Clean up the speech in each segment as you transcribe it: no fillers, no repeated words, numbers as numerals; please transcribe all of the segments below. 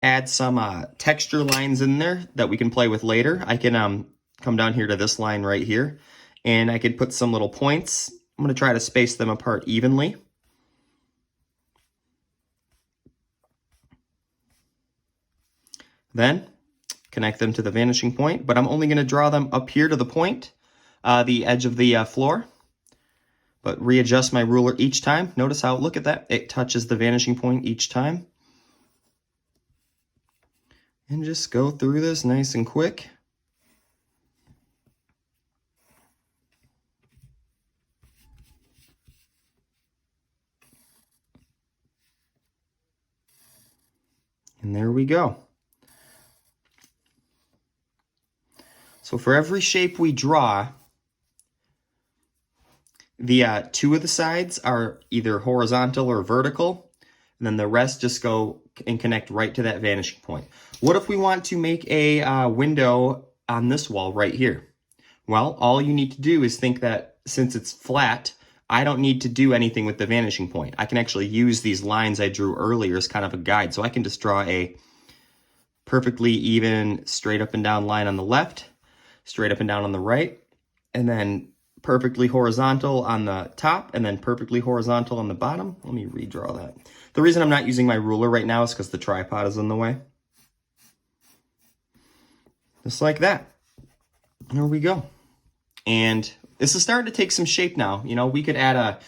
add some texture lines in there that we can play with later. I can come down here to this line right here, and I can put some little points. I'm going to try to space them apart evenly. Then connect them to the vanishing point, but I'm only going to draw them up here to the point, the edge of the floor. But readjust my ruler each time. Notice how, look at that, it touches the vanishing point each time. And just go through this nice and quick. And there we go. So for every shape we draw, the two of the sides are either horizontal or vertical, and then the rest just go and connect right to that vanishing point. What if we want to make a window on this wall right here? Well, all you need to do is think that since it's flat, I don't need to do anything with the vanishing point. I can actually use these lines I drew earlier as kind of a guide. So I can just draw a perfectly even straight up and down line on the left, straight up and down on the right, and then perfectly horizontal on the top, and then perfectly horizontal on the bottom. Let me redraw that. The reason I'm not using my ruler right now is because the tripod is in the way. Just like that. There we go. And this is starting to take some shape now. You know, you could add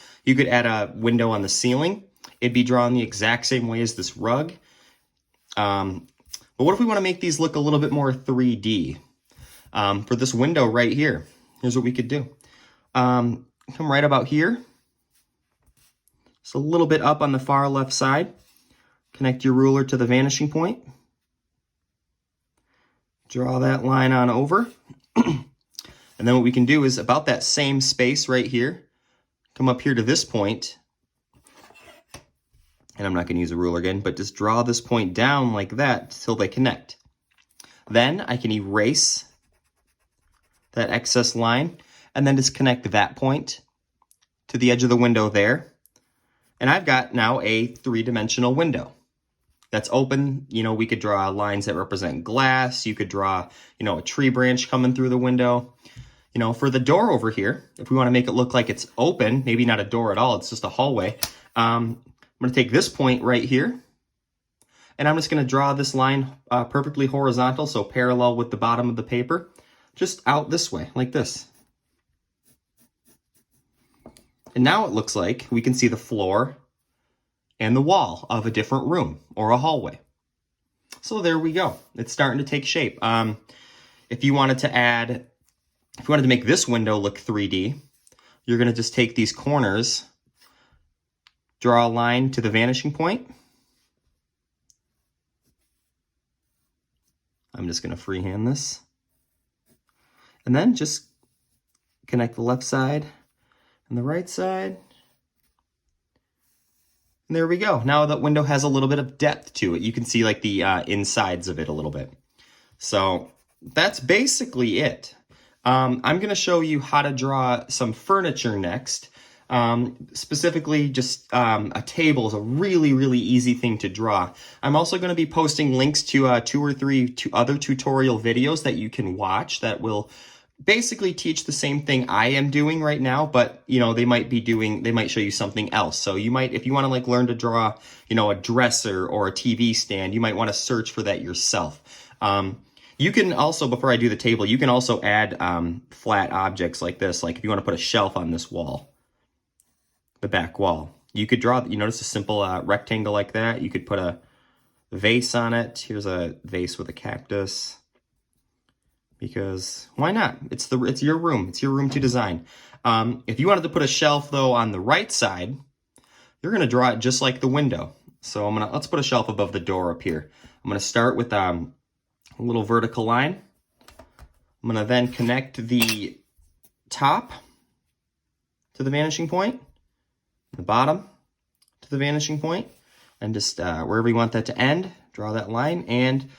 a window on the ceiling. It'd be drawn the exact same way as this rug. But what if we want to make these look a little bit more 3D? For this window right here, here's what we could do. Come right about here. Just a little bit up on the far left side. Connect your ruler to the vanishing point. Draw that line on over. And then what we can do is about that same space right here, come up here to this point, and I'm not going to use a ruler again, but just draw this point down like that till they connect. Then I can erase that excess line and then just connect that point to the edge of the window there. And I've got now a three-dimensional window that's open. You know, we could draw lines that represent glass. You could draw, you know, a tree branch coming through the window. You know, for the door over here, if we want to make it look like it's open, maybe not a door at all, it's just a hallway. I'm going to take this point right here, and I'm just going to draw this line perfectly horizontal, so parallel with the bottom of the paper, just out this way, like this. And now it looks like we can see the floor and the wall of a different room or a hallway. So there we go. It's starting to take shape. If you wanted to make this window look 3D, you're going to just take these corners, draw a line to the vanishing point. I'm just going to freehand this. And then just connect the left side and the right side. And there we go. Now that window has a little bit of depth to it. You can see like the insides of it a little bit. So that's basically it. I'm going to show you how to draw some furniture next. Specifically, just a table is a really, really easy thing to draw. I'm also going to be posting links to 2 or 3 other tutorial videos that you can watch that will basically teach the same thing I am doing right now, but you know, they might show you something else. So you might, if you want to like learn to draw, you know, a dresser or a TV stand, you might want to search for that yourself. You can also, before I do the table, you can also add flat objects like this. Like if you want to put a shelf on this wall, the back wall, you could draw, you notice a simple rectangle like that. You could put a vase on it. Here's a vase with a cactus. Because why not? It's your room. It's your room to design. If you wanted to put a shelf though on the right side, you're gonna draw it just like the window. So let's put a shelf above the door up here. I'm gonna start with a little vertical line. I'm gonna then connect the top to the vanishing point, the bottom to the vanishing point, and just wherever you want that to end, draw that line, and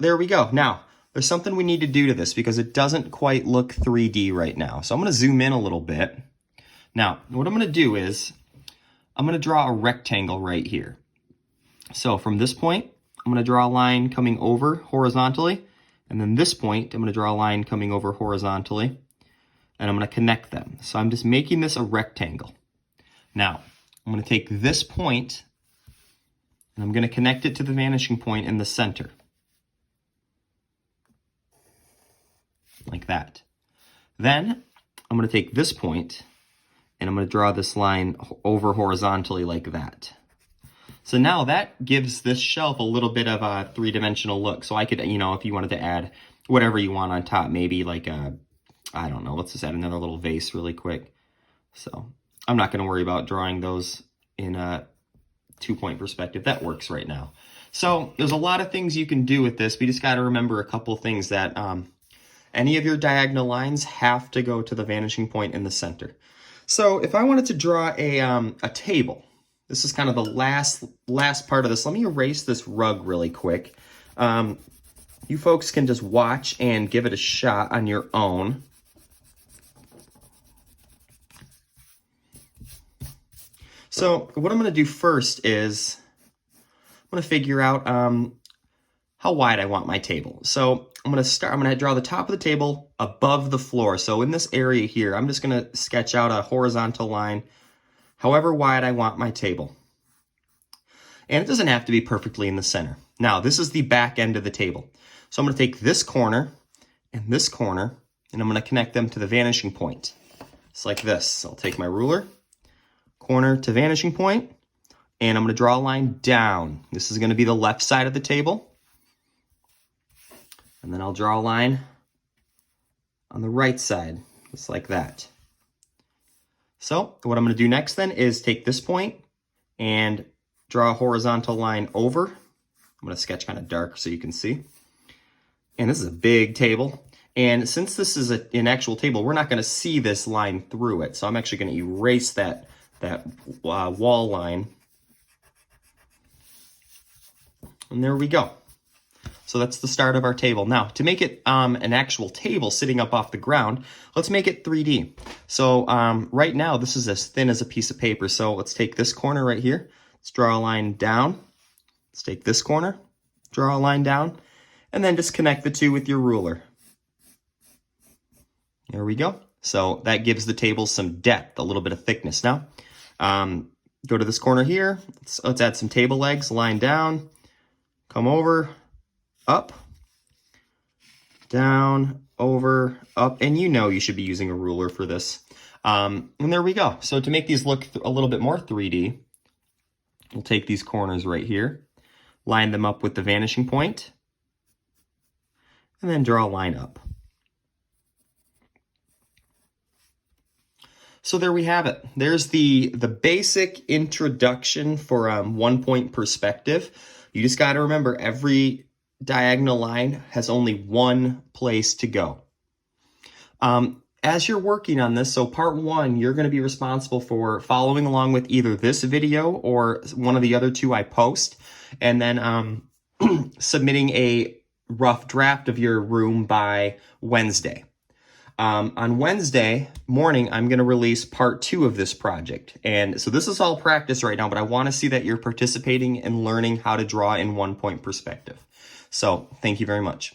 there we go. Now, there's something we need to do to this because it doesn't quite look 3D right now. So I'm going to zoom in a little bit. Now, what I'm going to do is I'm going to draw a rectangle right here. So from this point, I'm going to draw a line coming over horizontally. And then this point, I'm going to draw a line coming over horizontally. And I'm going to connect them. So I'm just making this a rectangle. Now, I'm going to take this point, and I'm going to connect it to the vanishing point in the center. Like that. Then, I'm going to take this point, and I'm going to draw this line over horizontally like that. So now that gives this shelf a little bit of a three-dimensional look. So I could, you know, if you wanted to add whatever you want on top, maybe like a, I don't know, let's just add another little vase really quick. So I'm not going to worry about drawing those in a 2-point perspective. That works right now. So there's a lot of things you can do with this. We just got to remember a couple things that any of your diagonal lines have to go to the vanishing point in the center. So if I wanted to draw a table, this is kind of the last part of this. Let me erase this rug really quick. You folks can just watch and give it a shot on your own. So what I'm going to do first is I'm going to figure out how wide I want my table. So I'm going to draw the top of the table above the floor. So in this area here, I'm just going to sketch out a horizontal line however wide I want my table. And it doesn't have to be perfectly in the center. Now, this is the back end of the table. So I'm going to take this corner, and I'm going to connect them to the vanishing point. It's like this. I'll take my ruler, corner to vanishing point, and I'm going to draw a line down. This is going to be the left side of the table. And then I'll draw a line on the right side, just like that. So what I'm going to do next then is take this point and draw a horizontal line over. I'm going to sketch kind of dark so you can see. And this is a big table. And since this is an actual table, we're not going to see this line through it. So I'm actually going to erase that wall line. And there we go. So that's the start of our table. Now, to make it an actual table sitting up off the ground, let's make it 3D. So right now, this is as thin as a piece of paper. So let's take this corner right here. Let's draw a line down. Let's take this corner, draw a line down, and then just connect the two with your ruler. There we go. So that gives the table some depth, a little bit of thickness. Now, go to this corner here. Let's add some table legs, line down, come over, up, down, over, up, and you know you should be using a ruler for this. And there we go. So to make these look a little bit more 3D, we'll take these corners right here, line them up with the vanishing point, and then draw a line up. So there we have it. There's the basic introduction for 1-point perspective. You just got to remember every diagonal line has only one place to go. As you're working on this, so part 1, you're going to be responsible for following along with either this video or one of the other 2 I post, and then submitting a rough draft of your room by Wednesday. On Wednesday morning, I'm going to release part 2 of this project. And so this is all practice right now, but I want to see that you're participating and learning how to draw in 1-point perspective. So thank you very much.